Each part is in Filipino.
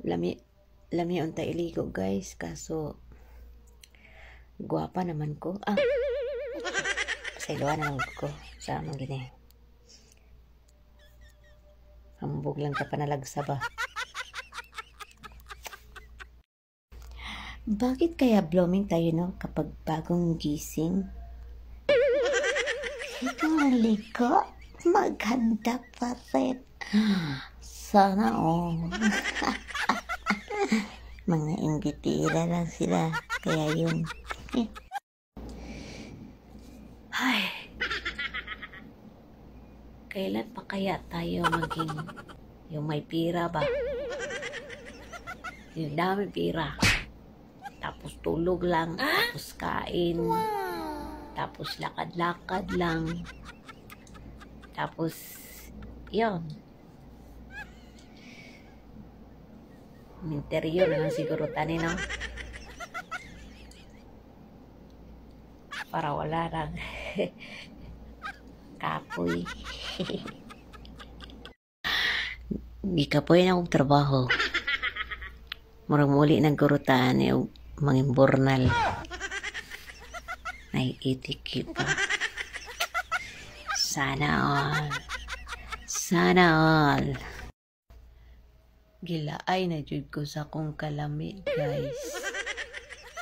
Lami, lami unta iligo guys, kaso guwapa naman ko. Pasayloan naman ko. Sa amang gini. Hambog lang ka panalagsa ba? Bakit kaya blooming tayo no kapag bagong gising? Ikaw ko, maganda pa rin. Sana mga imbitira lang sila. Kaya yun. Ay. Kailan pa kaya tayo maging yung may pira ba? Yung dami pira. Tapos tulog lang. Tapos kain. Tapos lakad-lakad lang. Tapos, yun. Interior na lang siguro tani, no? Para wala lang. Kapoy. Gikapoy na akong trabaho. Murang muli ng gurutaan yung mga bornal. Naiitiki pa. Sana all. Sana all. Gilaay na jud ko sa kong kalami, guys.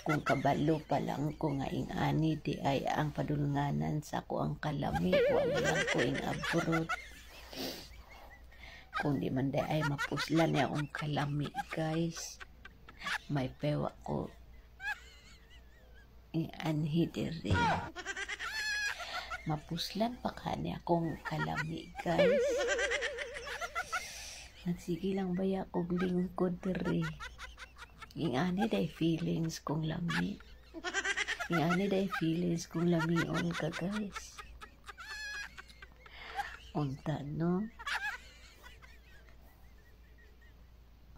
Kung kabalo pa lang ko nga ingani di ay ang padulnganan sa ko ang kalami. Wala lang ko ing abroad. Kung di man di ay mapuslan na akong kalami, guys. May pewa ko. Anhi diri. Mapuslan pa ka niya akong kalami, guys. Nagsige lang baya kong lingkod diri. Ingani day feelings kong lami. Ingani day feelings kong lamion ka, guys. Unta, no?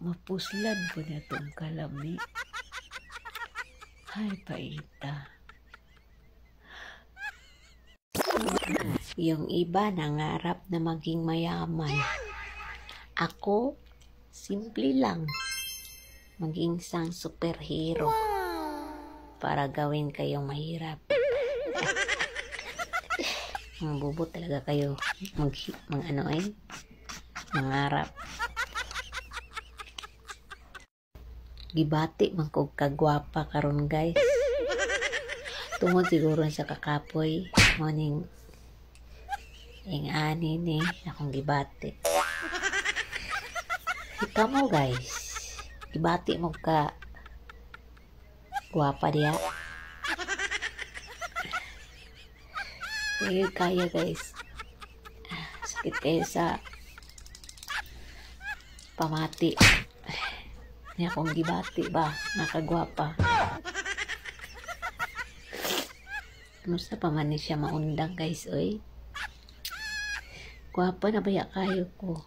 Mapuslan po na itong kalami. Ay, paita. Yung iba nangarap na maging mayaman. Ako, simple lang. Maging isang superhero. Para gawin kayong mahirap. Ang bubo talaga kayo. Mangarap. Gibati man kog kagwapa karon, guys. Tungod siguro sa kakapoy. Morning. Ani ni akong gibati. Ikaw mo, guys. Gibati mo ka gwapa diya. Hindi kaya, guys. Sakit kayo sa pamati. Niya akong gibati ba? Nakagwapa. Musta pa man siya maundang, guys, oy. Gwapa na baya kayo ko.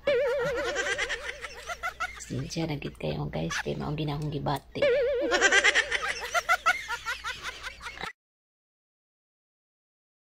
Sinsya nagit kayo, guys. Kaya maugin akong gibati.